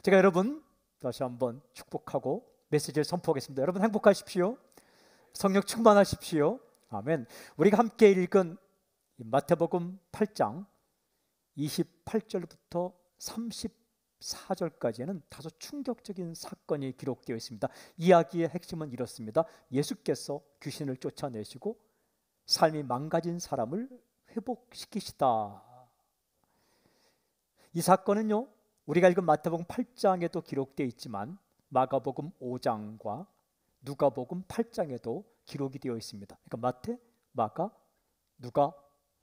제가 여러분 다시 한번 축복하고 메시지를 선포하겠습니다. 여러분 행복하십시오. 성령 충만하십시오. 아멘. 우리가 함께 읽은 마태복음 8장 28절부터 34절까지는 다소 충격적인 사건이 기록되어 있습니다. 이야기의 핵심은 이렇습니다. 예수께서 귀신을 쫓아내시고 삶이 망가진 사람을 회복시키시다. 이 사건은요, 우리가 읽은 마태복음 8장에도 기록되어 있지만 마가복음 5장과 누가복음 8장에도 기록이 되어 있습니다. 그러니까 마태, 마가, 누가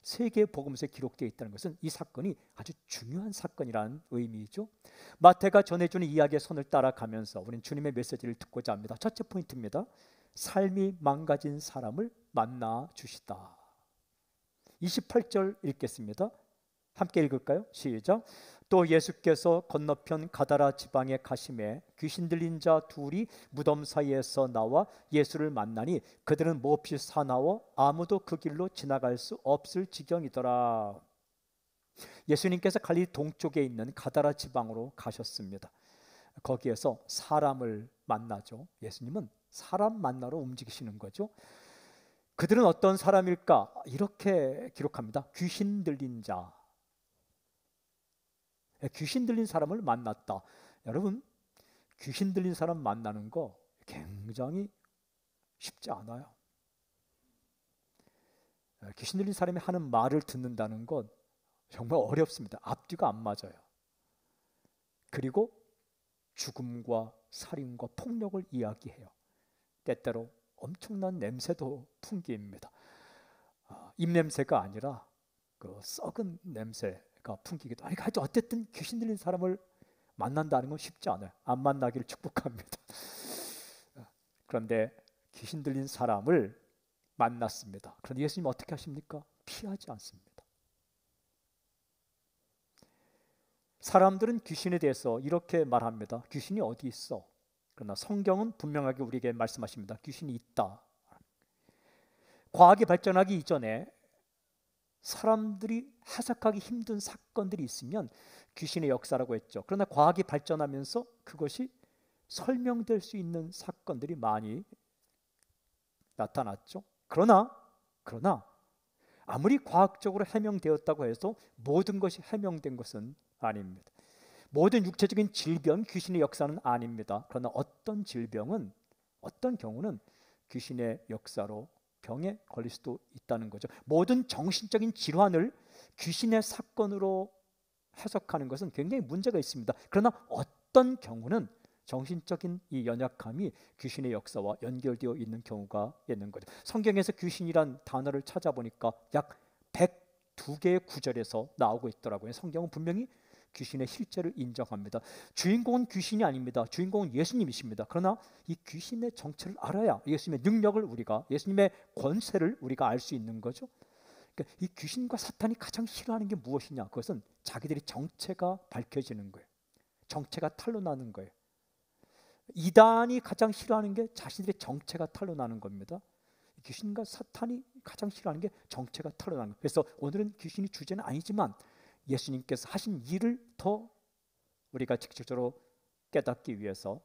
세 개의 복음서에 기록되어 있다는 것은 이 사건이 아주 중요한 사건이라는 의미이죠. 마태가 전해주는 이야기의 선을 따라가면서 우리는 주님의 메시지를 듣고자 합니다. 첫째 포인트입니다. 삶이 망가진 사람을 만나 주시다. 28절 읽겠습니다. 함께 읽을까요? 시작. 또 예수께서 건너편 가다라 지방에 가심에 귀신 들린 자 둘이 무덤 사이에서 나와 예수를 만나니 그들은 몹시 사나워 아무도 그 길로 지나갈 수 없을 지경이더라. 예수님께서 갈릴리 동쪽에 있는 가다라 지방으로 가셨습니다. 거기에서 사람을 만나죠. 예수님은 사람 만나러 움직이시는 거죠. 그들은 어떤 사람일까? 이렇게 기록합니다. 귀신 들린 자. 귀신 들린 사람을 만났다. 여러분, 귀신 들린 사람 만나는 거 굉장히 쉽지 않아요. 귀신 들린 사람이 하는 말을 듣는다는 건 정말 어렵습니다. 앞뒤가 안 맞아요. 그리고 죽음과 살인과 폭력을 이야기해요. 때때로 엄청난 냄새도 풍깁니다. 입냄새가 아니라 그 썩은 냄새가 풍기기도. 아니, 하여튼 어쨌든 귀신 들린 사람을 만난다는 건 쉽지 않아요. 안 만나기를 축복합니다. 그런데 귀신 들린 사람을 만났습니다. 그런데 예수님 어떻게 하십니까? 피하지 않습니다. 사람들은 귀신에 대해서 이렇게 말합니다. 귀신이 어디 있어? 그러나 성경은 분명하게 우리에게 말씀하십니다. 귀신이 있다. 과학이 발전하기 이전에 사람들이 해석하기 힘든 사건들이 있으면 귀신의 역사라고 했죠. 그러나 과학이 발전하면서 그것이 설명될 수 있는 사건들이 많이 나타났죠. 그러나 아무리 과학적으로 해명되었다고 해서 모든 것이 해명된 것은 아닙니다. 모든 육체적인 질병, 귀신의 역사는 아닙니다. 그러나 어떤 질병은, 어떤 경우는 귀신의 역사로 병에 걸릴 수도 있다는 거죠. 모든 정신적인 질환을 귀신의 사건으로 해석하는 것은 굉장히 문제가 있습니다. 그러나 어떤 경우는 정신적인 이 연약함이 귀신의 역사와 연결되어 있는 경우가 있는 거죠. 성경에서 귀신이란 단어를 찾아보니까 약 102개의 구절에서 나오고 있더라고요. 성경은 분명히 귀신의 실제를 인정합니다. 주인공은 귀신이 아닙니다. 주인공은 예수님이십니다. 그러나 이 귀신의 정체를 알아야 예수님의 능력을 우리가, 예수님의 권세를 우리가 알 수 있는 거죠. 그러니까 이 귀신과 사탄이 가장 싫어하는 게 무엇이냐? 그것은 자기들의 정체가 밝혀지는 거예요. 정체가 탄로나는 거예요. 이단이 가장 싫어하는 게 자신들의 정체가 탄로나는 겁니다. 귀신과 사탄이 가장 싫어하는 게 정체가 탄로나는 거예요. 그래서 오늘은 귀신이 주제는 아니지만 예수님께서 하신 일을 더 우리가 직접적으로 깨닫기 위해서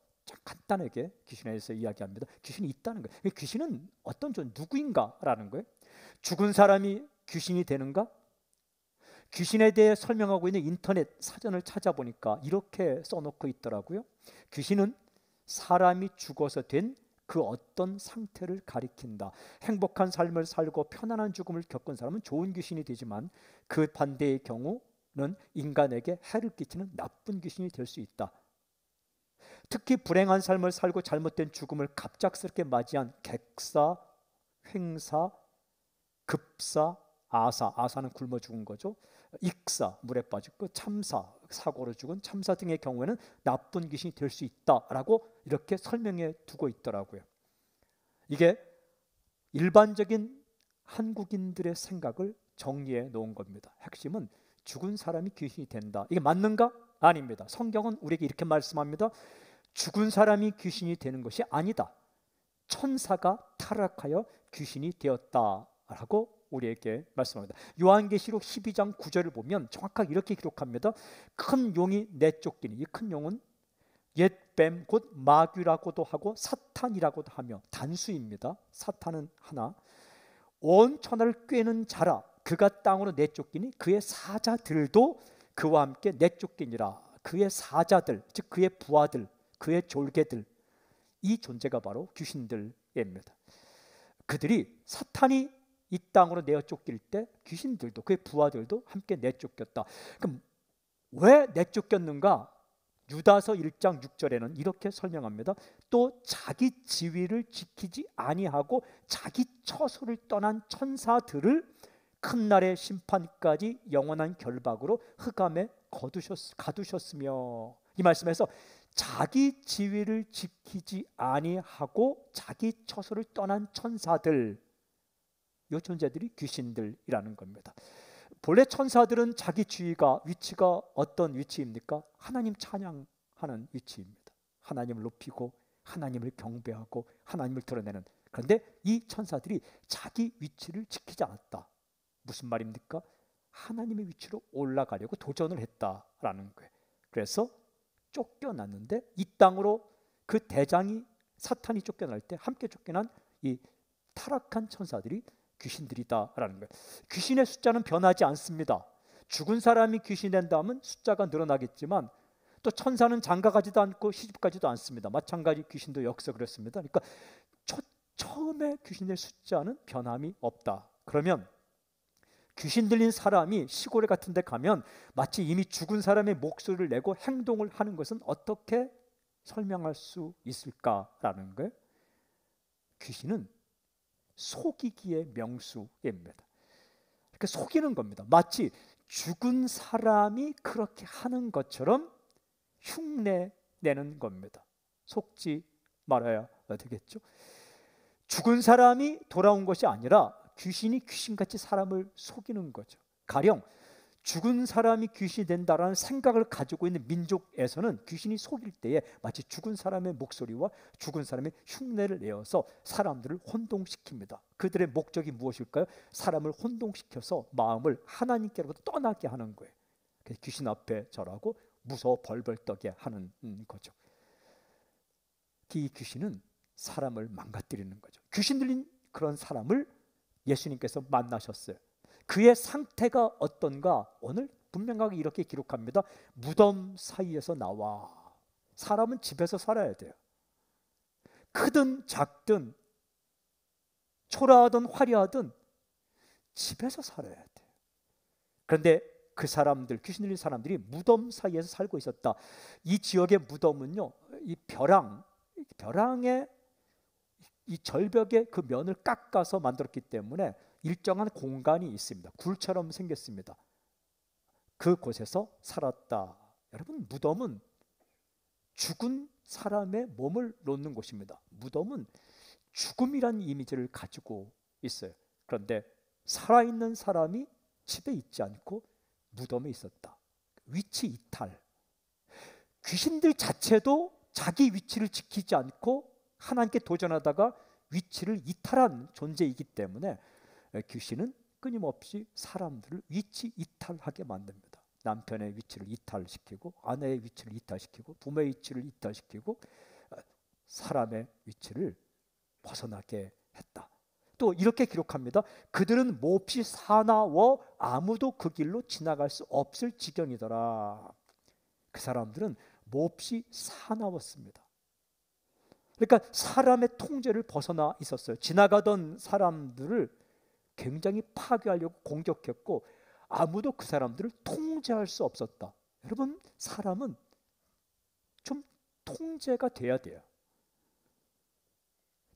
간단하게 귀신에 대해서 이야기합니다. 귀신이 있다는 거예요. 귀신은 어떤 존, 누구인가라는 거예요. 죽은 사람이 귀신이 되는가? 귀신에 대해 설명하고 있는 인터넷 사전을 찾아보니까 이렇게 써놓고 있더라고요. 귀신은 사람이 죽어서 된 그 어떤 상태를 가리킨다. 행복한 삶을 살고 편안한 죽음을 겪은 사람은 좋은 귀신이 되지만 그 반대의 경우는 인간에게 해를 끼치는 나쁜 귀신이 될 수 있다. 특히 불행한 삶을 살고 잘못된 죽음을 갑작스럽게 맞이한 객사, 횡사, 급사, 아사는 굶어 죽은 거죠. 익사, 물에 빠졌고, 참사, 사고로 죽은 참사 등의 경우에는 나쁜 귀신이 될 수 있다라고 이렇게 설명해 두고 있더라고요. 이게 일반적인 한국인들의 생각을 정리해 놓은 겁니다. 핵심은 죽은 사람이 귀신이 된다. 이게 맞는가? 아닙니다. 성경은 우리에게 이렇게 말씀합니다. 죽은 사람이 귀신이 되는 것이 아니다. 천사가 타락하여 귀신이 되었다라고 우리에게 말씀합니다. 요한계시록 12장 9절을 보면 정확하게 이렇게 기록합니다. 큰 용이 내쫓기니, 이 큰 용은 옛뱀 곧 마귀라고도 하고 사탄이라고도 하며 단수입니다. 사탄은 하나. 온 천하를 꿰는 자라. 그가 땅으로 내쫓기니 그의 사자들도 그와 함께 내쫓기니라. 그의 사자들, 즉 그의 부하들, 그의 졸개들, 이 존재가 바로 귀신들입니다. 그들이 사탄이 이 땅으로 내쫓길 때 귀신들도 그의 부하들도 함께 내쫓겼다. 그럼 왜 내쫓겼는가? 유다서 1장 6절에는 이렇게 설명합니다. 또 자기 지위를 지키지 아니하고 자기 처소를 떠난 천사들을 큰 날의 심판까지 영원한 결박으로 흑암에 가두셨으며, 이 말씀에서 자기 지위를 지키지 아니하고 자기 처소를 떠난 천사들, 이 존재들이 귀신들이라는 겁니다. 본래 천사들은 자기 지위가, 위치가 어떤 위치입니까? 하나님 찬양하는 위치입니다. 하나님을 높이고 하나님을 경배하고 하나님을 드러내는. 그런데 이 천사들이 자기 위치를 지키지 않았다. 무슨 말입니까? 하나님의 위치로 올라가려고 도전을 했다라는 거예요. 그래서 쫓겨났는데, 이 땅으로 그 대장이 사탄이 쫓겨날 때 함께 쫓겨난 이 타락한 천사들이 귀신들이다라는 거예요. 귀신의 숫자는 변하지 않습니다. 죽은 사람이 귀신 된다 하면 숫자가 늘어나겠지만, 또 천사는 장가가지도 않고 시집가지도 않습니다. 마찬가지 귀신도 역시 그렇습니다. 그러니까 처음에 귀신의 숫자는 변함이 없다. 그러면 귀신 들린 사람이 시골에 같은 데 가면 마치 이미 죽은 사람의 목소리를 내고 행동을 하는 것은 어떻게 설명할 수 있을까라는 거예요. 귀신은 속이기의 명수입니다. 그러니까 속이는 겁니다. 마치 죽은 사람이 그렇게 하는 것처럼 흉내내는 겁니다. 속지 말아야 되겠죠. 죽은 사람이 돌아온 것이 아니라 귀신이 귀신같이 사람을 속이는 거죠. 가령 죽은 사람이 귀신이 된다라는 생각을 가지고 있는 민족에서는 귀신이 속일 때에 마치 죽은 사람의 목소리와 죽은 사람의 흉내를 내어서 사람들을 혼동시킵니다. 그들의 목적이 무엇일까요? 사람을 혼동시켜서 마음을 하나님께로부터 떠나게 하는 거예요. 그래서 귀신 앞에 절하고 무서워 벌벌 떠게 하는 거죠. 이 귀신은 사람을 망가뜨리는 거죠. 귀신 들린 그런 사람을 예수님께서 만나셨어요. 그의 상태가 어떤가? 오늘 분명하게 이렇게 기록합니다. 무덤 사이에서 나와. 사람은 집에서 살아야 돼요. 크든 작든 초라하든 화려하든 집에서 살아야 돼요. 그런데 그 사람들, 귀신 들린 사람들이 무덤 사이에서 살고 있었다. 이 지역의 무덤은요, 이 벼랑에 이 절벽의 그 면을 깎아서 만들었기 때문에 일정한 공간이 있습니다. 굴처럼 생겼습니다. 그곳에서 살았다. 여러분, 무덤은 죽은 사람의 몸을 놓는 곳입니다. 무덤은 죽음이라는 이미지를 가지고 있어요. 그런데 살아있는 사람이 집에 있지 않고 무덤에 있었다. 위치 이탈. 귀신들 자체도 자기 위치를 지키지 않고 하나님께 도전하다가 위치를 이탈한 존재이기 때문에 귀신은 끊임없이 사람들을 위치 이탈하게 만듭니다. 남편의 위치를 이탈시키고, 아내의 위치를 이탈시키고, 부모의 위치를 이탈시키고, 사람의 위치를 벗어나게 했다. 또 이렇게 기록합니다. 그들은 몹시 사나워 아무도 그 길로 지나갈 수 없을 지경이더라. 그 사람들은 몹시 사나웠습니다. 그러니까 사람의 통제를 벗어나 있었어요. 지나가던 사람들을 굉장히 파괴하려고 공격했고, 아무도 그 사람들을 통제할 수 없었다. 여러분, 사람은 좀 통제가 돼야 돼요.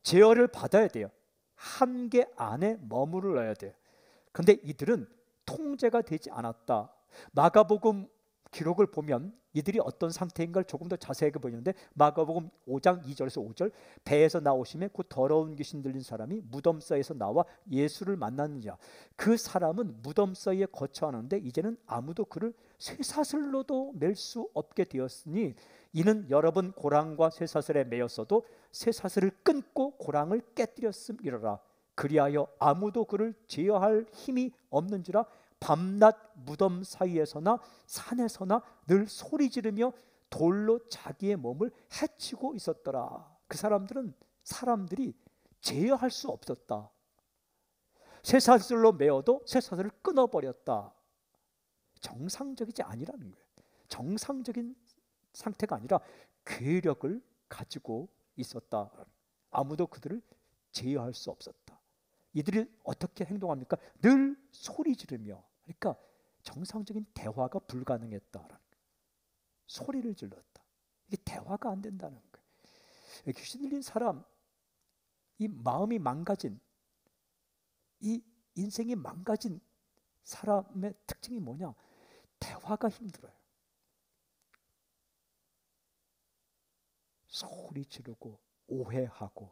제어를 받아야 돼요. 한계 안에 머무러야 돼요. 그런데 이들은 통제가 되지 않았다. 마가복음 기록을 보면 이들이 어떤 상태인가를 조금 더 자세하게 보이는데, 마가복음 5장 2절에서 5절, 배에서 나오심에 곧 더러운 귀신 들린 사람이 무덤 사이에서 나와 예수를 만났느냐. 그 사람은 무덤 사이에 거처하는데 이제는 아무도 그를 쇠사슬로도 맬 수 없게 되었으니, 이는 여러 번 고랑과 쇠사슬에 매였어도 쇠사슬을 끊고 고랑을 깨뜨렸음이로라. 그리하여 아무도 그를 제어할 힘이 없는지라. 밤낮 무덤 사이에서나 산에서나 늘 소리 지르며 돌로 자기의 몸을 해치고 있었더라. 그 사람들이 제어할 수 없었다. 쇠사슬로 메어도 쇠사슬을 끊어버렸다. 정상적이지 아니라는 거예요. 정상적인 상태가 아니라 괴력을 가지고 있었다. 아무도 그들을 제어할 수 없었다. 이들이 어떻게 행동합니까? 늘 소리 지르며. 그러니까 정상적인 대화가 불가능했다. 소리를 질렀다. 이게 대화가 안 된다는 거예요. 귀신 들린 사람, 이 마음이 망가진, 이 인생이 망가진 사람의 특징이 뭐냐? 대화가 힘들어요. 소리 지르고 오해하고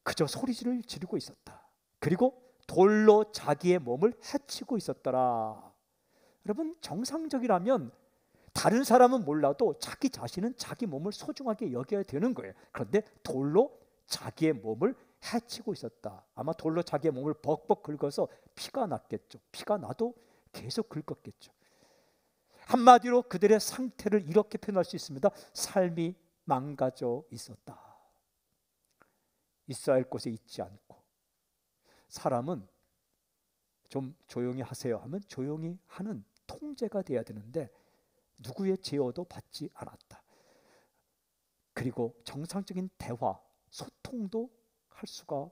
그저 소리를 지르고 있었다. 그리고 돌로 자기의 몸을 해치고 있었더라. 여러분, 정상적이라면 다른 사람은 몰라도 자기 자신은 자기 몸을 소중하게 여겨야 되는 거예요. 그런데 돌로 자기의 몸을 해치고 있었다. 아마 돌로 자기의 몸을 벅벅 긁어서 피가 났겠죠. 피가 나도 계속 긁었겠죠. 한마디로 그들의 상태를 이렇게 표현할 수 있습니다. 삶이 망가져 있었다. 있어야 할 곳에 있지 않고, 사람은 좀 조용히 하세요 하면 조용히 하는 통제가 돼야 되는데 누구의 제어도 받지 않았다. 그리고 정상적인 대화, 소통도 할 수가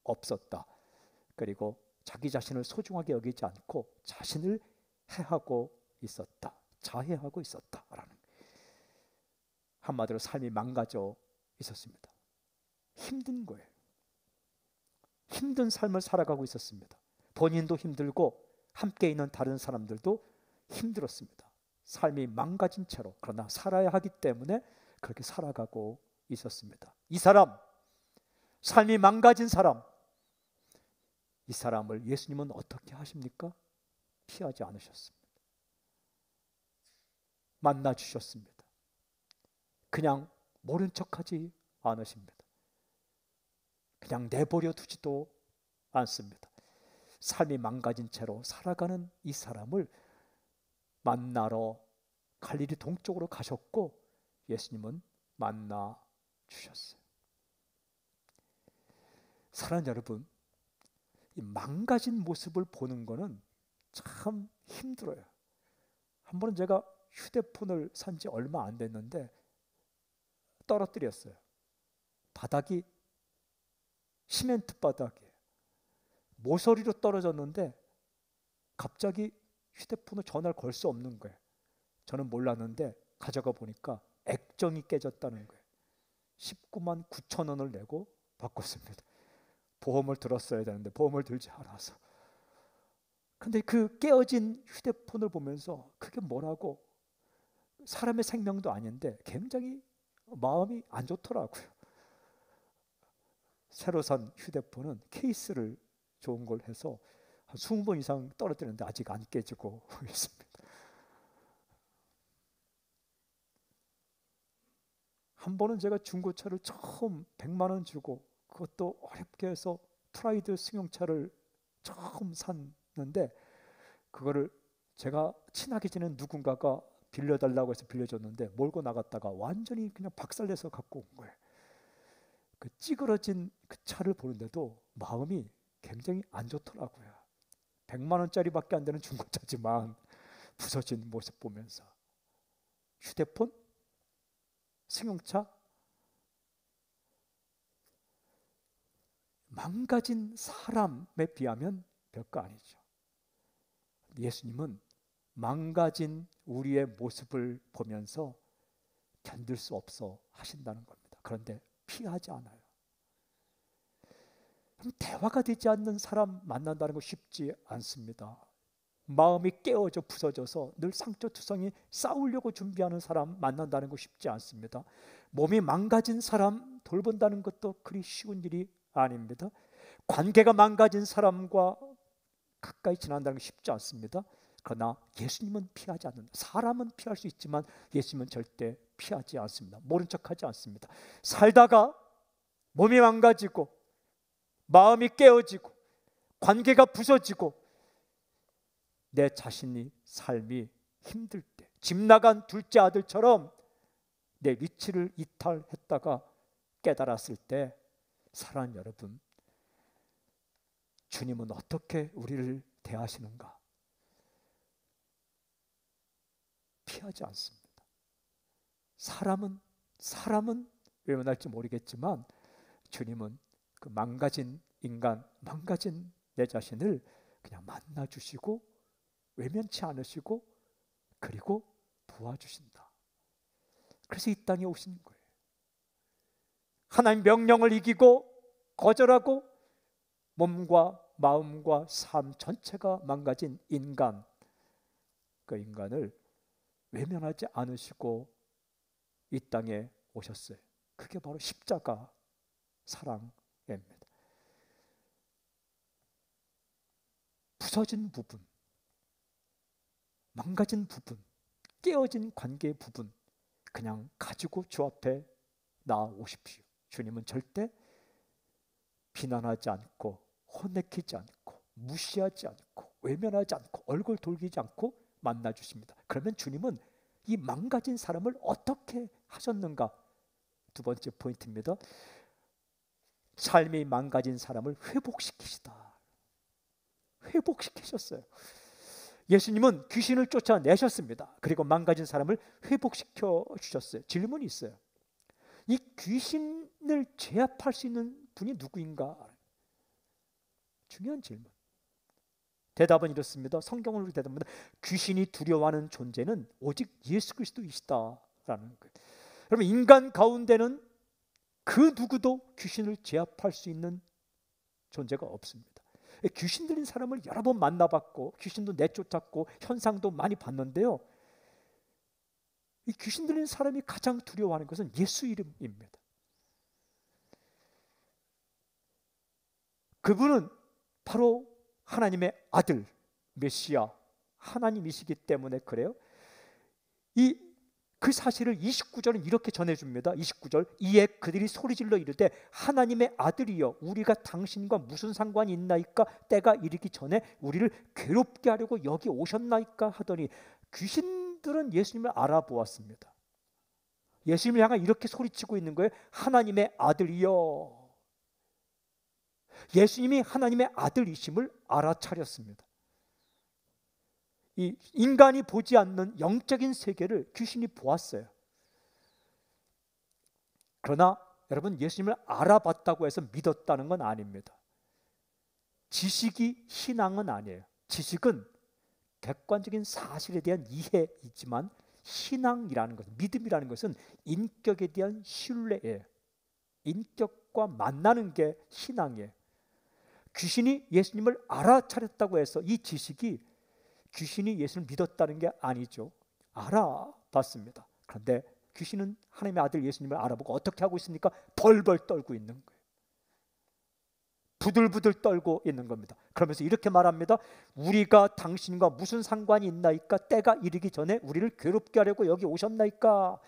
없었다. 그리고 자기 자신을 소중하게 여기지 않고 자신을 해하고 있었다. 자해하고 있었다라는, 한마디로 삶이 망가져 있었습니다. 힘든 거예요. 힘든 삶을 살아가고 있었습니다. 본인도 힘들고 함께 있는 다른 사람들도 힘들었습니다. 삶이 망가진 채로, 그러나 살아야 하기 때문에 그렇게 살아가고 있었습니다. 이 사람, 삶이 망가진 사람, 이 사람을 예수님은 어떻게 하십니까? 피하지 않으셨습니다. 만나 주셨습니다. 그냥 모른 척하지 않으십니다. 그냥 내버려 두지도 않습니다. 삶이 망가진 채로 살아가는 이 사람을 만나러 갈릴리 동쪽으로 가셨고 예수님은 만나 주셨어요. 사랑하는 여러분, 이 망가진 모습을 보는 거는 참 힘들어요. 한 번은 제가 휴대폰을 산 지 얼마 안 됐는데 떨어뜨렸어요. 바닥이 시멘트 바닥이에요. 모서리로 떨어졌는데 갑자기 휴대폰으로 전화를 걸 수 없는 거예요. 저는 몰랐는데 가져가 보니까 액정이 깨졌다는 거예요. 19만 9천 원을 내고 바꿨습니다. 보험을 들었어야 되는데 보험을 들지 않아서. 근데 그 깨어진 휴대폰을 보면서 그게 뭐라고, 사람의 생명도 아닌데 굉장히 마음이 안 좋더라고요. 새로 산 휴대폰은 케이스를 좋은 걸 해서 한 20번 이상 떨어뜨렸는데 아직 안 깨지고 있습니다. 한 번은 제가 중고차를 처음 100만 원 주고, 그것도 어렵게 해서 프라이드 승용차를 처음 샀는데 그거를 제가 친하게 지낸 누군가가 빌려달라고 해서 빌려줬는데 몰고 나갔다가 완전히 그냥 박살내서 갖고 온 거예요. 그 찌그러진 그 차를 보는데도 마음이 굉장히 안 좋더라고요. 100만 원짜리밖에 안 되는 중고차지만 부서진 모습 보면서 휴대폰, 승용차, 망가진 사람에 비하면 별거 아니죠. 예수님은 망가진 우리의 모습을 보면서 견딜 수 없어 하신다는 겁니다. 그런데 피하지 않아요. 대화가 되지 않는 사람 만난다는 거 쉽지 않습니다. 마음이 깨어져 부서져서 늘 상처투성이 싸우려고 준비하는 사람 만난다는 거 쉽지 않습니다. 몸이 망가진 사람 돌본다는 것도 그리 쉬운 일이 아닙니다. 관계가 망가진 사람과 가까이 지난다는 게 쉽지 않습니다. 그러나 예수님은 피하지 않는다. 사람은 피할 수 있지만 예수님은 절대 피하지 않습니다. 모른 척하지 않습니다. 살다가 몸이 망가지고 마음이 깨어지고 관계가 부서지고 내 자신이 삶이 힘들 때, 집 나간 둘째 아들처럼 내 위치를 이탈했다가 깨달았을 때, 사랑하는 여러분, 주님은 어떻게 우리를 대하시는가? 피하지 않습니다. 사람은 외면할지 모르겠지만 주님은 그 망가진 인간, 망가진 내 자신을 그냥 만나주시고 외면치 않으시고 그리고 도와주신다. 그래서 이 땅에 오신 거예요. 하나님 명령을 이기고 거절하고 몸과 마음과 삶 전체가 망가진 인간, 그 인간을 외면하지 않으시고 이 땅에 오셨어요. 그게 바로 십자가 사랑입니다. 부서진 부분, 망가진 부분, 깨어진 관계의 부분 그냥 가지고 주 앞에 나오십시오. 주님은 절대 비난하지 않고 혼내키지 않고 무시하지 않고 외면하지 않고 얼굴 돌리지 않고 만나주십니다. 그러면 주님은 이 망가진 사람을 어떻게 하셨는가? 두 번째 포인트입니다. 삶이 망가진 사람을 회복시키시다. 회복시키셨어요. 예수님은 귀신을 쫓아내셨습니다. 그리고 망가진 사람을 회복시켜 주셨어요. 질문이 있어요. 이 귀신을 제압할 수 있는 분이 누구인가? 중요한 질문. 대답은 이렇습니다. 성경으로 대답합니다. 귀신이 두려워하는 존재는 오직 예수 그리스도이시다라는 거예요. 여러분, 인간 가운데는 그 누구도 귀신을 제압할 수 있는 존재가 없습니다. 귀신 들린 사람을 여러 번 만나봤고 귀신도 내쫓았고 현상도 많이 봤는데요, 이 귀신 들린 사람이 가장 두려워하는 것은 예수 이름입니다. 그분은 바로 하나님의 아들 메시아 하나님이시기 때문에 그래요. 그 사실을 29절은 이렇게 전해줍니다. 29절, 이에 그들이 소리질러 이르되 하나님의 아들이여 우리가 당신과 무슨 상관이 있나이까? 때가 이르기 전에 우리를 괴롭게 하려고 여기 오셨나이까? 하더니 귀신들은 예수님을 알아보았습니다. 예수님을 향해 이렇게 소리치고 있는 거예요. 하나님의 아들이여. 예수님이 하나님의 아들이심을 알아차렸습니다. 이 인간이 보지 않는 영적인 세계를 귀신이 보았어요. 그러나 여러분, 예수님을 알아봤다고 해서 믿었다는 건 아닙니다. 지식이 신앙은 아니에요. 지식은 객관적인 사실에 대한 이해이지만 신앙이라는 것은, 믿음이라는 것은 인격에 대한 신뢰예요. 인격과 만나는 게 신앙이에요. 귀신이 예수님을 알아차렸다고 해서 이 지식이 귀신이 예수를 믿었다는 게 아니죠. 알아봤습니다. 그런데 귀신은 하나님의 아들 예수님을 알아보고 어떻게 하고 있습니까? 벌벌 떨고 있는 거예요. 부들부들 떨고 있는 겁니다. 그러면서 이렇게 말합니다. 우리가 당신과 무슨 상관이 있나이까? 때가 이르기 전에 우리를 괴롭게 하려고 여기 오셨나이까?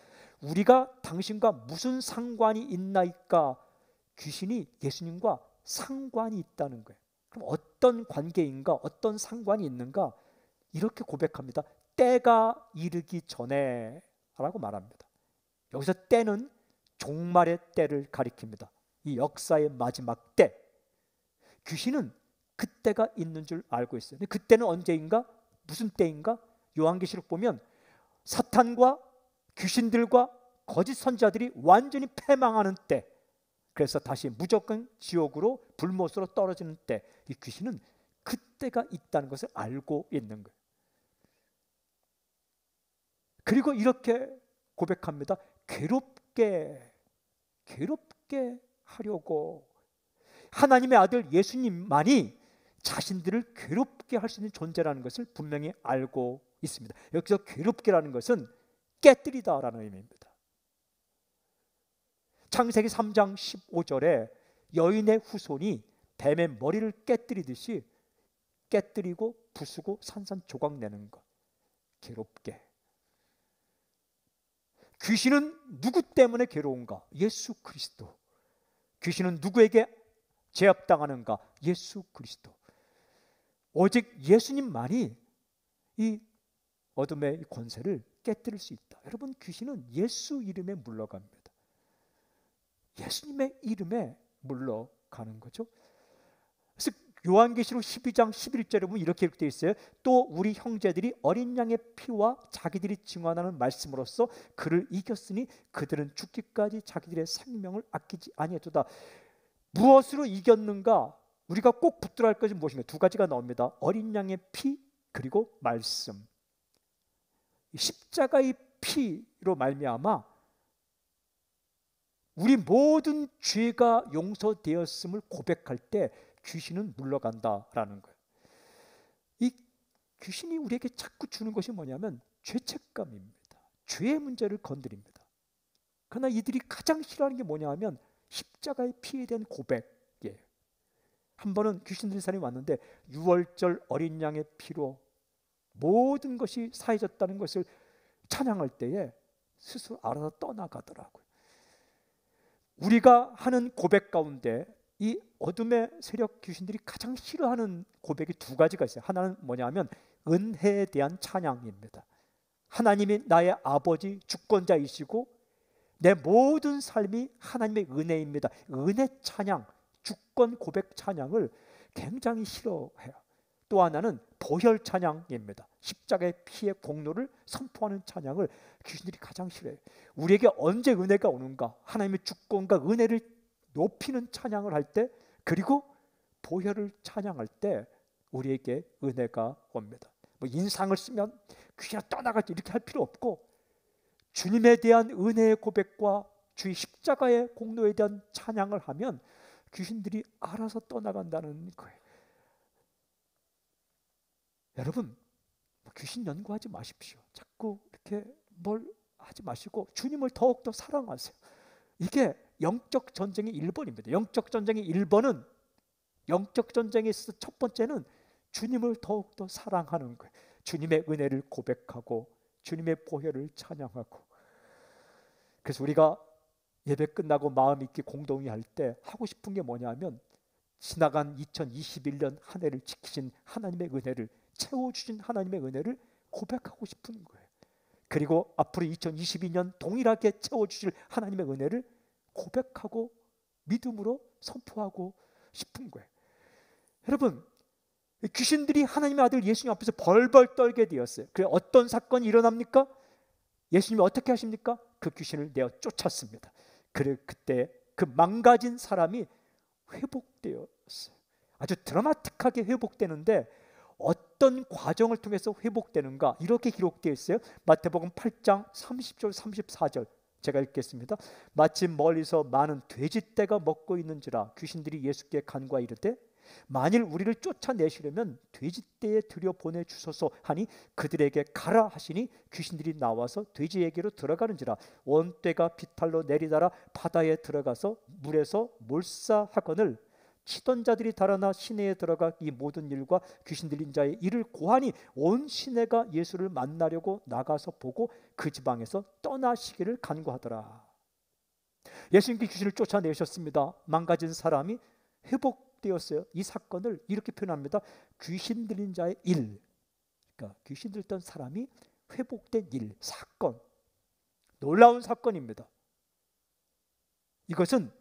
우리가 당신과 무슨 상관이 있나이까? 귀신이 예수님과 상관이 있다는 거예요. 그럼 어떤 관계인가? 어떤 상관이 있는가? 이렇게 고백합니다. 때가 이르기 전에 라고 말합니다. 여기서 때는 종말의 때를 가리킵니다. 이 역사의 마지막 때. 귀신은 그때가 있는 줄 알고 있어요. 근데 그때는 언제인가? 무슨 때인가? 요한계시록 보면 사탄과 귀신들과 거짓 선지자들이 완전히 패망하는 때, 그래서 다시 무조건 지옥으로 불못으로 떨어지는 때, 이 귀신은 그때가 있다는 것을 알고 있는 거예요. 그리고 이렇게 고백합니다. 괴롭게 하려고. 하나님의 아들 예수님만이 자신들을 괴롭게 할 수 있는 존재라는 것을 분명히 알고 있습니다. 여기서 괴롭게라는 것은 깨뜨리다라는 의미입니다. 창세기 3장 15절에 여인의 후손이 뱀의 머리를 깨뜨리듯이 깨뜨리고 부수고 산산조각 내는 것. 괴롭게. 귀신은 누구 때문에 괴로운가? 예수 그리스도. 귀신은 누구에게 제압당하는가? 예수 그리스도. 오직 예수님만이 이 어둠의 권세를 깨뜨릴 수 있다. 여러분, 귀신은 예수 이름에 물러갑니다. 예수님의 이름에 물러가는 거죠. 그래서 요한계시록 12장 11절에 보면 이렇게 기록되어 있어요. 또 우리 형제들이 어린 양의 피와 자기들이 증언하는 말씀으로써 그를 이겼으니 그들은 죽기까지 자기들의 생명을 아끼지 아니하도다. 무엇으로 이겼는가? 우리가 꼭 붙들어야 할 것이 무엇인가? 두 가지가 나옵니다. 어린 양의 피 그리고 말씀. 십자가의 피로 말미암아 우리 모든 죄가 용서되었음을 고백할 때 귀신은 물러간다라는 거예요. 이 귀신이 우리에게 자꾸 주는 것이 뭐냐면 죄책감입니다. 죄의 문제를 건드립니다. 그러나 이들이 가장 싫어하는 게 뭐냐 하면 십자가의 피에 대한 고백이에요. 한 번은 귀신 들린 사람이 왔는데 유월절 어린 양의 피로 모든 것이 사해졌다는 것을 찬양할 때에 스스로 알아서 떠나가더라고요. 우리가 하는 고백 가운데 이 어둠의 세력 귀신들이 가장 싫어하는 고백이 두 가지가 있어요. 하나는 뭐냐면 은혜에 대한 찬양입니다. 하나님이 나의 아버지 주권자이시고 내 모든 삶이 하나님의 은혜입니다. 은혜 찬양, 주권 고백 찬양을 굉장히 싫어해요. 또 하나는 보혈 찬양입니다. 십자가의 피의 공로를 선포하는 찬양을 귀신들이 가장 싫어해요. 우리에게 언제 은혜가 오는가? 하나님의 주권과 은혜를 높이는 찬양을 할 때, 그리고 보혈을 찬양할 때 우리에게 은혜가 옵니다. 뭐 인상을 쓰면 귀신아 떠나갈 때 이렇게 할 필요 없고, 주님에 대한 은혜의 고백과 주의 십자가의 공로에 대한 찬양을 하면 귀신들이 알아서 떠나간다는 거예요. 여러분, 귀신 연구하지 마십시오. 자꾸 이렇게 뭘 하지 마시고 주님을 더욱더 사랑하세요. 이게 영적 전쟁의 1번입니다. 영적 전쟁의 1번은, 영적 전쟁에 있어서 첫 번째는 주님을 더욱더 사랑하는 거예요. 주님의 은혜를 고백하고 주님의 보혈을 찬양하고. 그래서 우리가 예배 끝나고 마음 있게 공동이 할 때 하고 싶은 게 뭐냐면 지나간 2021년 한 해를 지키신 하나님의 은혜를, 채워주신 하나님의 은혜를 고백하고 싶은 거예요. 그리고 앞으로 2022년 동일하게 채워주실 하나님의 은혜를 고백하고 믿음으로 선포하고 싶은 거예요. 여러분, 귀신들이 하나님의 아들 예수님 앞에서 벌벌 떨게 되었어요. 그래, 어떤 사건이 일어납니까? 예수님이 어떻게 하십니까? 그 귀신을 내어 쫓았습니다. 그래, 그때 그 망가진 사람이 회복되었어요. 아주 드라마틱하게 회복되는데 어떤 과정을 통해서 회복되는가? 이렇게 기록되어 있어요. 마태복음 8장 30절 34절 제가 읽겠습니다. 마침 멀리서 많은 돼지떼가 먹고 있는지라 귀신들이 예수께 간구하여 이르되 만일 우리를 쫓아내시려면 돼지떼에 들여보내 주소서 하니 그들에게 가라 하시니 귀신들이 나와서 돼지에게로 들어가는지라 온 떼가 비탈로 내리달아 바다에 들어가서 물에서 몰사하거늘 치던 자들이 달아나 시내에 들어가 이 모든 일과 귀신 들린 자의 일을 고하니 온 시내가 예수를 만나려고 나가서 보고 그 지방에서 떠나시기를 간구하더라. 예수님께 귀신을 쫓아내셨습니다. 망가진 사람이 회복되었어요. 이 사건을 이렇게 표현합니다. 귀신 들린 자의 일, 그러니까 귀신 들던 사람이 회복된 일, 사건. 놀라운 사건입니다. 이것은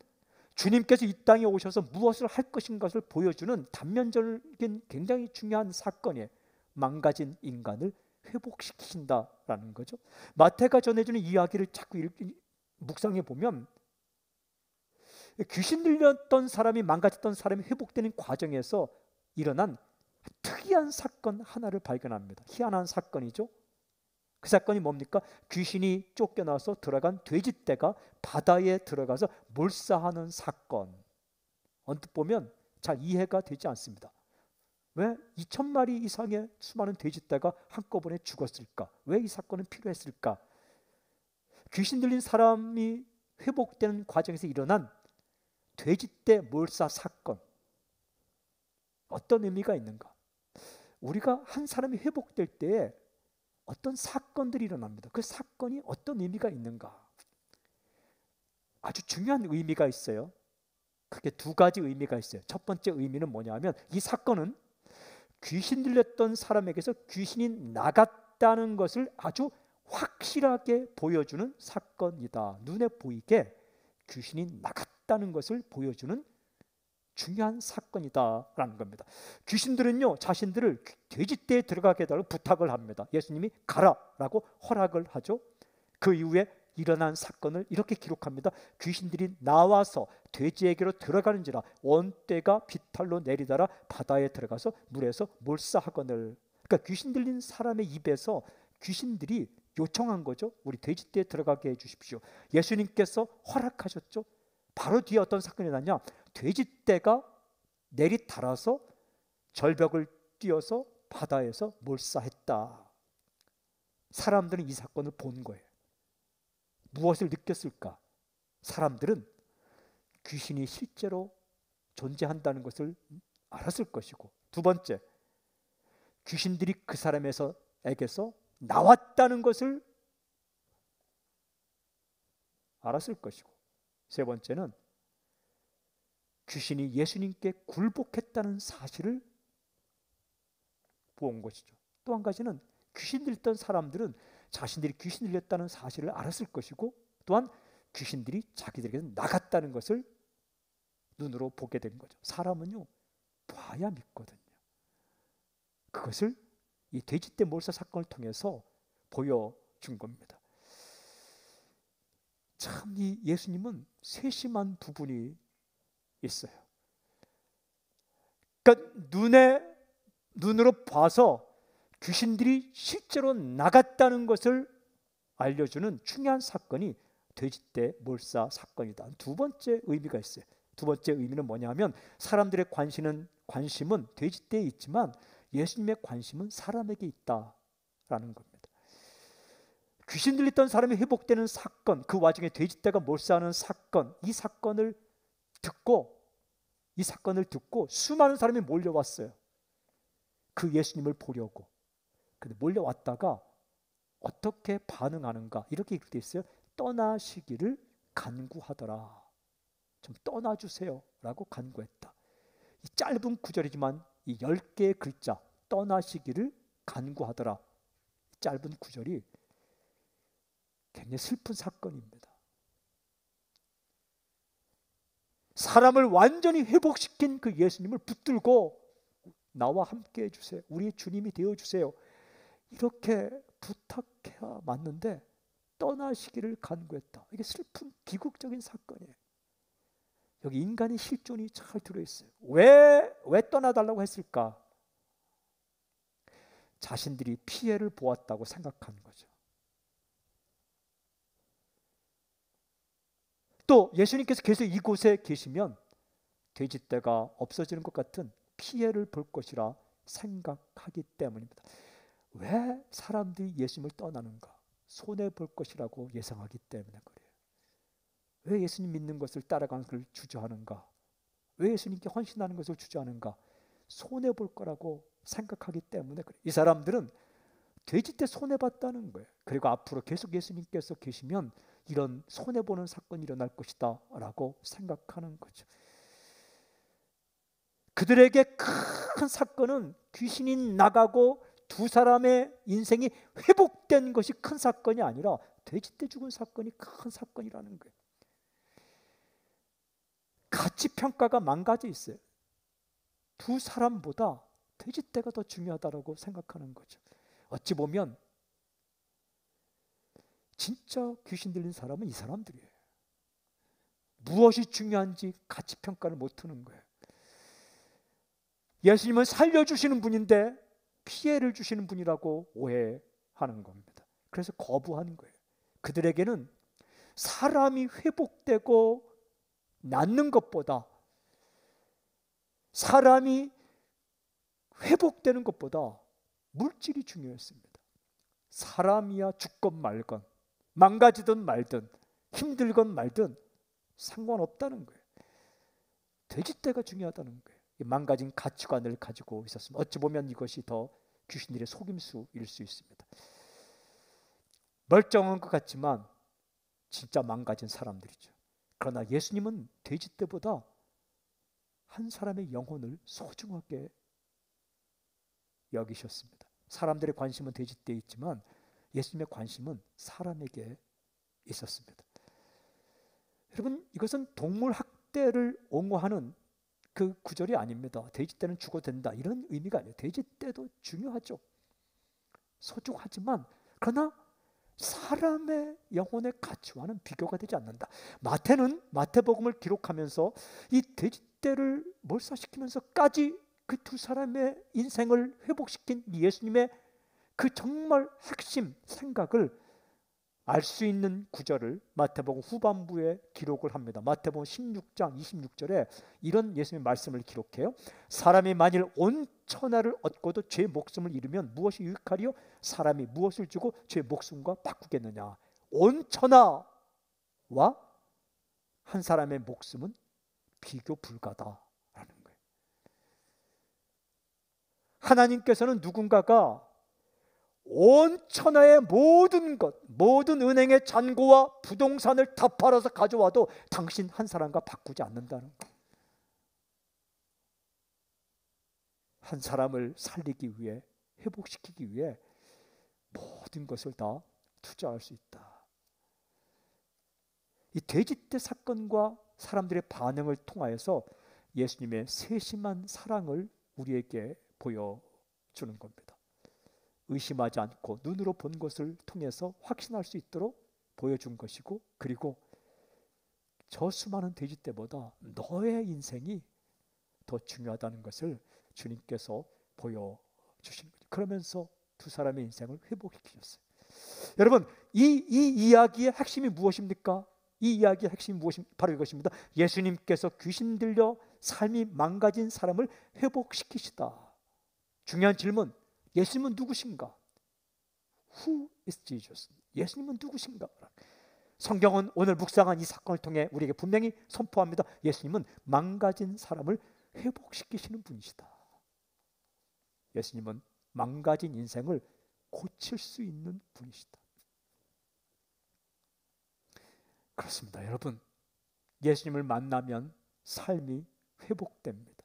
주님께서 이 땅에 오셔서 무엇을 할 것인가를 보여주는 단면적인 굉장히 중요한 사건이에요. 망가진 인간을 회복시키신다라는 거죠. 마태가 전해주는 이야기를 자꾸 묵상해 보면 귀신 들렸던 사람이, 망가졌던 사람이 회복되는 과정에서 일어난 특이한 사건 하나를 발견합니다. 희한한 사건이죠. 그 사건이 뭡니까? 귀신이 쫓겨나서 들어간 돼지떼가 바다에 들어가서 몰사하는 사건. 언뜻 보면 잘 이해가 되지 않습니다. 왜 2,000마리 이상의 수많은 돼지떼가 한꺼번에 죽었을까? 왜 이 사건은 필요했을까? 귀신 들린 사람이 회복되는 과정에서 일어난 돼지떼 몰사 사건, 어떤 의미가 있는가? 우리가 한 사람이 회복될 때에 어떤 사건들이 일어납니다. 그 사건이 어떤 의미가 있는가? 아주 중요한 의미가 있어요. 크게 두 가지 의미가 있어요. 첫 번째 의미는 뭐냐면 이 사건은 귀신 들렸던 사람에게서 귀신이 나갔다는 것을 아주 확실하게 보여주는 사건이다. 눈에 보이게 귀신이 나갔다는 것을 보여주는 중요한 사건이다라는 겁니다. 귀신들은요, 자신들을 돼지떼에 들어가게 해달라고 부탁을 합니다. 예수님이 가라라고 허락을 하죠. 그 이후에 일어난 사건을 이렇게 기록합니다. 귀신들이 나와서 돼지에게로 들어가는지라 원떼가 비탈로 내리다라 바다에 들어가서 물에서 몰사하거늘. 그러니까 귀신 들린 사람의 입에서 귀신들이 요청한 거죠. 우리 돼지떼에 들어가게 해주십시오. 예수님께서 허락하셨죠. 바로 뒤에 어떤 사건이 났냐? 돼지떼가 내리달아서 절벽을 뛰어서 바다에서 몰사했다. 사람들은 이 사건을 본 거예요. 무엇을 느꼈을까? 사람들은 귀신이 실제로 존재한다는 것을 알았을 것이고, 두 번째, 귀신들이 그 사람에게서 나왔다는 것을 알았을 것이고, 세 번째는 귀신이 예수님께 굴복했다는 사실을 본 것이죠. 또 한 가지는 귀신 들렸던 사람들은 자신들이 귀신 들렸다는 사실을 알았을 것이고, 또한 귀신들이 자기들에게 나갔다는 것을 눈으로 보게 된 거죠. 사람은요, 봐야 믿거든요. 그것을 이 돼지떼 몰사 사건을 통해서 보여준 겁니다. 참, 이 예수님은 세심한 부분이 있어요. 그러니까 눈으로 봐서 귀신들이 실제로 나갔다는 것을 알려주는 중요한 사건이 돼지떼 몰사 사건이다. 두 번째 의미가 있어요. 두 번째 의미는 뭐냐면, 사람들의 관심은 돼지떼에 있지만 예수님의 관심은 사람에게 있다라는 겁니다. 귀신 들렸던 사람이 회복되는 사건, 그 와중에 돼지떼가 몰사하는 사건, 이 사건을 듣고 수많은 사람이 몰려왔어요. 그 예수님을 보려고. 근데 몰려왔다가 어떻게 반응하는가? 이렇게 기록되어 있어요. 떠나시기를 간구하더라. 좀 떠나주세요 라고 간구했다. 이 짧은 구절이지만 이 10개의 글자, 떠나시기를 간구하더라, 이 짧은 구절이 굉장히 슬픈 사건입니다. 사람을 완전히 회복시킨 그 예수님을 붙들고 나와 함께 해주세요, 우리의 주님이 되어주세요, 이렇게 부탁해야 맞는데 떠나시기를 간구했다. 이게 슬픈 비극적인 사건이에요. 여기 인간의 실존이 잘 들어있어요. 왜 떠나달라고 했을까? 자신들이 피해를 보았다고 생각한 거죠. 또 예수님께서 계속 이곳에 계시면 돼지떼가 없어지는 것 같은 피해를 볼 것이라 생각하기 때문입니다. 왜 사람들이 예수님을 떠나는가? 손해볼 것이라고 예상하기 때문에 그래요. 왜 예수님 믿는 것을 따라가는 것을 주저하는가? 왜 예수님께 헌신하는 것을 주저하는가? 손해볼 거라고 생각하기 때문에 그래요. 이 사람들은 돼지떼 손해봤다는 거예요. 그리고 앞으로 계속 예수님께서 계시면 이런 손해보는 사건이 일어날 것이다 라고 생각하는 거죠. 그들에게 큰 사건은 귀신이 나가고 두 사람의 인생이 회복된 것이 큰 사건이 아니라 돼지떼 죽은 사건이 큰 사건이라는 거예요. 가치평가가 망가져 있어요. 두 사람보다 돼지떼가 더 중요하다고 생각하는 거죠. 어찌 보면 진짜 귀신 들린 사람은 이 사람들이에요. 무엇이 중요한지 가치평가를 못하는 거예요. 예수님은 살려주시는 분인데 피해를 주시는 분이라고 오해하는 겁니다. 그래서 거부하는 거예요. 그들에게는 사람이 회복되고 낫는 것보다, 사람이 회복되는 것보다 물질이 중요했습니다. 사람이야 죽건 말건, 망가지든 말든, 힘들건 말든 상관없다는 거예요. 돼지떼가 중요하다는 거예요. 망가진 가치관을 가지고 있었으면 어찌 보면 이것이 더 귀신들의 속임수일 수 있습니다. 멀쩡한 것 같지만 진짜 망가진 사람들이죠. 그러나 예수님은 돼지떼보다 한 사람의 영혼을 소중하게 여기셨습니다. 사람들의 관심은 돼지떼에 있지만 예수님의 관심은 사람에게 있었습니다. 여러분, 이것은 동물 학대를 옹호하는 그 구절이 아닙니다. 돼지떼는 죽어도 된다 이런 의미가 아니에요. 돼지떼도 중요하죠. 소중하지만 그러나 사람의 영혼의 가치와는 비교가 되지 않는다. 마태는 마태복음을 기록하면서 이 돼지떼를 몰살시키면서까지 그 두 사람의 인생을 회복시킨 예수님의 그 정말 핵심 생각을 알 수 있는 구절을 마태복음 후반부에 기록을 합니다. 마태복음 16장 26절에 이런 예수님의 말씀을 기록해요. 사람이 만일 온 천하를 얻고도 죄 목숨을 잃으면 무엇이 유익하리요? 사람이 무엇을 주고 죄 목숨과 바꾸겠느냐? 온 천하와 한 사람의 목숨은 비교 불가다라는 거예요. 하나님께서는 누군가가 온 천하의 모든 것, 모든 은행의 잔고와 부동산을 다 팔아서 가져와도 당신 한 사람과 바꾸지 않는다는 거예요. 한 사람을 살리기 위해, 회복시키기 위해 모든 것을 다 투자할 수 있다. 이 돼지떼 사건과 사람들의 반응을 통하여서 예수님의 세심한 사랑을 우리에게 보여주는 겁니다. 의심하지 않고 눈으로 본 것을 통해서 확신할 수 있도록 보여준 것이고, 그리고 저 수많은 돼지떼보다 너의 인생이 더 중요하다는 것을 주님께서 보여주신 거죠. 그러면서 두 사람의 인생을 회복시키셨어요. 여러분, 이 이야기의 핵심이 무엇입니까? 이 이야기의 핵심이 무엇입니까? 바로 이것입니다. 예수님께서 귀신 들려 삶이 망가진 사람을 회복시키시다. 중요한 질문, 예수님은 누구신가? Who is Jesus? 예수님은 누구신가? 성경은 오늘 묵상한 이 사건을 통해 우리에게 분명히 선포합니다. 예수님은 망가진 사람을 회복시키시는 분이시다. 예수님은 망가진 인생을 고칠 수 있는 분이시다. 그렇습니다. 여러분, 예수님을 만나면 삶이 회복됩니다.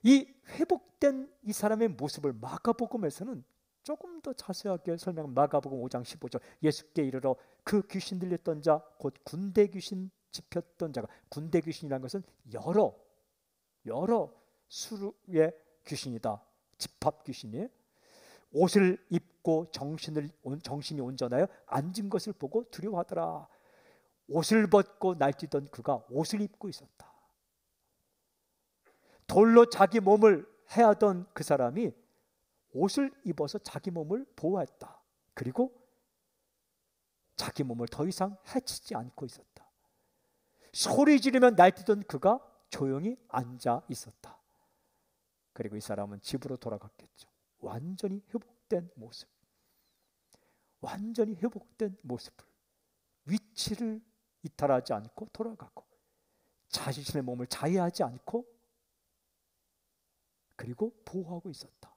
이 회복된 이 사람의 모습을 마가복음에서는 조금 더 자세하게 설명한 마가복음 5장 15절, 예수께 이르러 그 귀신 들렸던 자 곧 군대 귀신 집혔던 자가, 군대 귀신이라는 것은 여러 수의 귀신이다. 집합 귀신이에요. 옷을 입고 정신이 온전하여 앉은 것을 보고 두려워하더라. 옷을 벗고 날뛰던 그가 옷을 입고 있었다. 돌로 자기 몸을 해하던 그 사람이 옷을 입어서 자기 몸을 보호했다. 그리고 자기 몸을 더 이상 해치지 않고 있었다. 소리 지르며 날뛰던 그가 조용히 앉아 있었다. 그리고 이 사람은 집으로 돌아갔겠죠. 완전히 회복된 모습, 완전히 회복된 모습을, 위치를 이탈하지 않고 돌아가고, 자신의 몸을 자해하지 않고, 그리고 보호하고 있었다.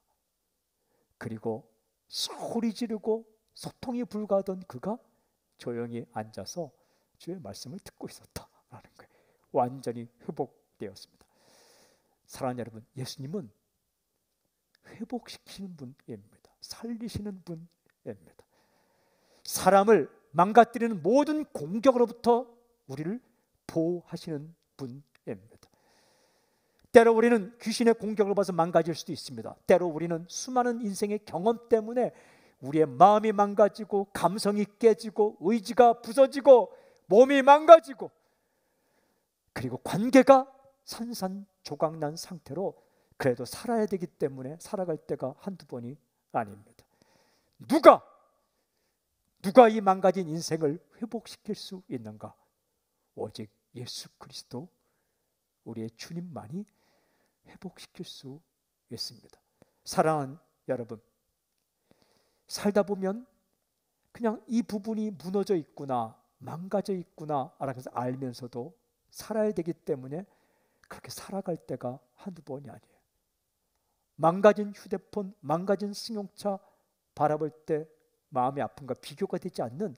그리고 소리 지르고 소통이 불가하던 그가 조용히 앉아서 주의 말씀을 듣고 있었다라는 거예요. 완전히 회복되었습니다. 사랑하는 여러분, 예수님은 회복시키는 분입니다. 살리시는 분입니다. 사람을 망가뜨리는 모든 공격으로부터 우리를 보호하시는 분입니다. 때로 우리는 귀신의 공격을 받아서 망가질 수도 있습니다. 때로 우리는 수많은 인생의 경험 때문에 우리의 마음이 망가지고, 감성이 깨지고, 의지가 부서지고, 몸이 망가지고, 그리고 관계가 산산조각난 상태로 그래도 살아야 되기 때문에 살아갈 때가 한두 번이 아닙니다. 누가 이 망가진 인생을 회복시킬 수 있는가? 오직 예수 그리스도, 우리의 주님만이 회복시킬 수 있습니다. 사랑하는 여러분, 살다 보면 그냥 이 부분이 무너져 있구나, 망가져 있구나 라고 해서 알면서도 살아야 되기 때문에 그렇게 살아갈 때가 한두 번이 아니에요. 망가진 휴대폰, 망가진 승용차 바라볼 때 마음이 아픈가 비교가 되지 않는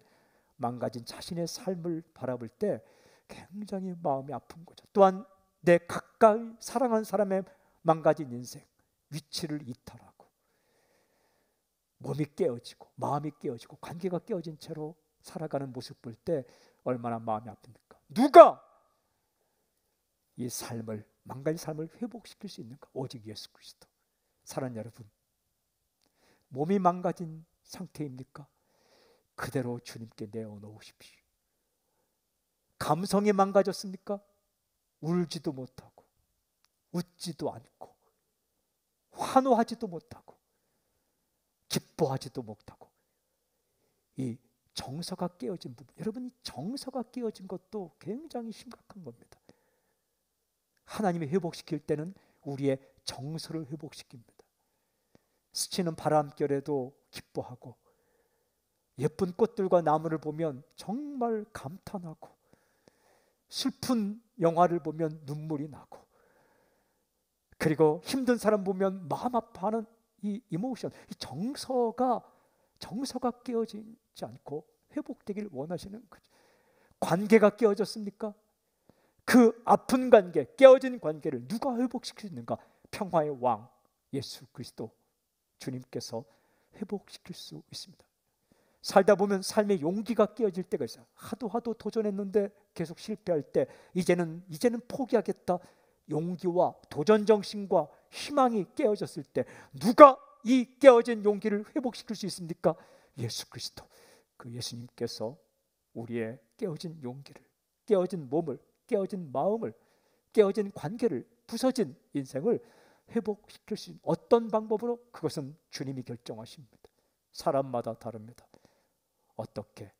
망가진 자신의 삶을 바라볼 때 굉장히 마음이 아픈 거죠. 또한 내 가까이 사랑하는 사람의 망가진 인생, 위치를 이탈하고 몸이 깨어지고 마음이 깨어지고 관계가 깨어진 채로 살아가는 모습 볼 때 얼마나 마음이 아픕니까? 누가 이 삶을, 망가진 삶을 회복시킬 수 있는가? 오직 예수 그리스도. 사랑하는 여러분, 몸이 망가진 상태입니까? 그대로 주님께 내어놓으십시오. 감성이 망가졌습니까? 울지도 못하고 웃지도 않고 환호하지도 못하고 기뻐하지도 못하고 이 정서가 깨어진 부분, 여러분, 이 정서가 깨어진 것도 굉장히 심각한 겁니다. 하나님이 회복시킬 때는 우리의 정서를 회복시킵니다. 스치는 바람결에도 기뻐하고 예쁜 꽃들과 나무를 보면 정말 감탄하고 슬픈 영화를 보면 눈물이 나고 그리고 힘든 사람 보면 마음 아파하는 이 이모션, 이 정서가 깨어지지 않고 회복되길 원하시는 거죠. 관계가 깨어졌습니까? 그 아픈 관계, 깨어진 관계를 누가 회복시킬 수 있는가? 평화의 왕 예수 그리스도 주님께서 회복시킬 수 있습니다. 살다 보면 삶의 용기가 깨어질 때가 있어요. 하도 도전했는데 계속 실패할 때 이제는 포기하겠다. 용기와 도전 정신과 희망이 깨어졌을 때 누가 이 깨어진 용기를 회복시킬 수 있습니까? 예수 그리스도. 그 예수님께서 우리의 깨어진 용기를, 깨어진 몸을, 깨어진 마음을, 깨어진 관계를, 부서진 인생을 회복시킬 수 있는 어떤 방법으로? 그것은 주님이 결정하십니다. 사람마다 다릅니다. 어떻게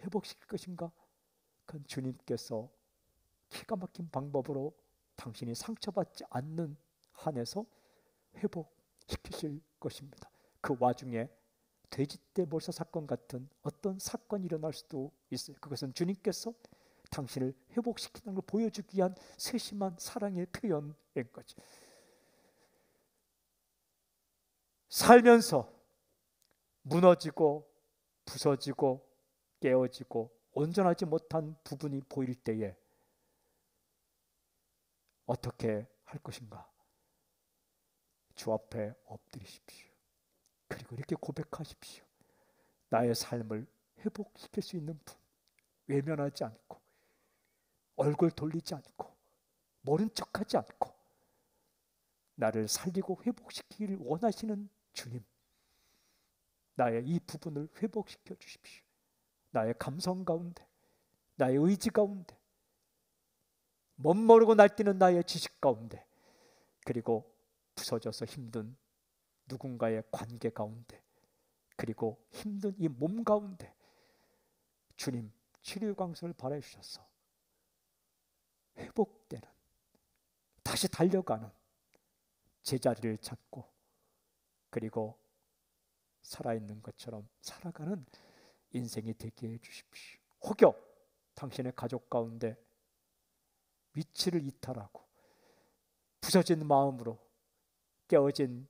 회복시킬 것인가? 그건 주님께서 기가 막힌 방법으로 당신이 상처받지 않는 한에서 회복시키실 것입니다. 그 와중에 돼지떼 몰사 사건 같은 어떤 사건이 일어날 수도 있어요. 그것은 주님께서 당신을 회복시키는 걸 보여주기 위한 세심한 사랑의 표현인 거죠. 살면서 무너지고 부서지고 깨어지고 온전하지 못한 부분이 보일 때에 어떻게 할 것인가? 주 앞에 엎드리십시오. 그리고 이렇게 고백하십시오. 나의 삶을 회복시킬 수 있는 분, 외면하지 않고 얼굴 돌리지 않고 모른 척하지 않고 나를 살리고 회복시키기를 원하시는 주님, 나의 이 부분을 회복시켜 주십시오. 나의 감성 가운데, 나의 의지 가운데, 멋모르고 날뛰는 나의 지식 가운데, 그리고 부서져서 힘든 누군가의 관계 가운데, 그리고 힘든 이 몸 가운데 주님 치료 광선을 발해주셔서 회복되는, 다시 달려가는 제자리를 찾고 그리고 살아있는 것처럼 살아가는 인생이 되게 해주십시오. 혹여 당신의 가족 가운데 위치를 이탈하고 부서진 마음으로 깨어진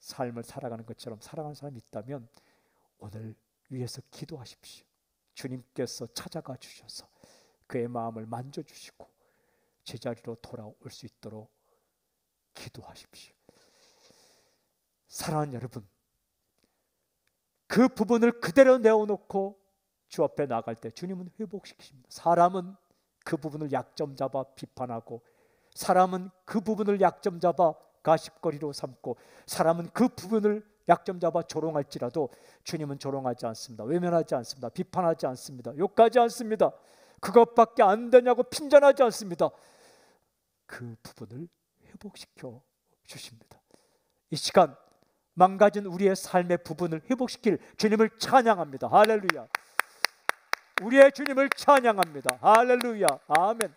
삶을 살아가는 것처럼 살아가는 사람이 있다면 오늘 위에서 기도하십시오. 주님께서 찾아가 주셔서 그의 마음을 만져주시고 제자리로 돌아올 수 있도록 기도하십시오. 사랑하는 여러분, 그 부분을 그대로 내어놓고 주 앞에 나갈 때 주님은 회복시키십니다. 사람은 그 부분을 약점 잡아 비판하고, 사람은 그 부분을 약점 잡아 가십거리로 삼고, 사람은 그 부분을 약점 잡아 조롱할지라도 주님은 조롱하지 않습니다. 외면하지 않습니다. 비판하지 않습니다. 욕하지 않습니다. 그것밖에 안 되냐고 핀잔하지 않습니다. 그 부분을 회복시켜 주십니다. 이 시간 망가진 우리의 삶의 부분을 회복시킬 주님을 찬양합니다. 할렐루야. 우리의 주님을 찬양합니다. 할렐루야. 아멘.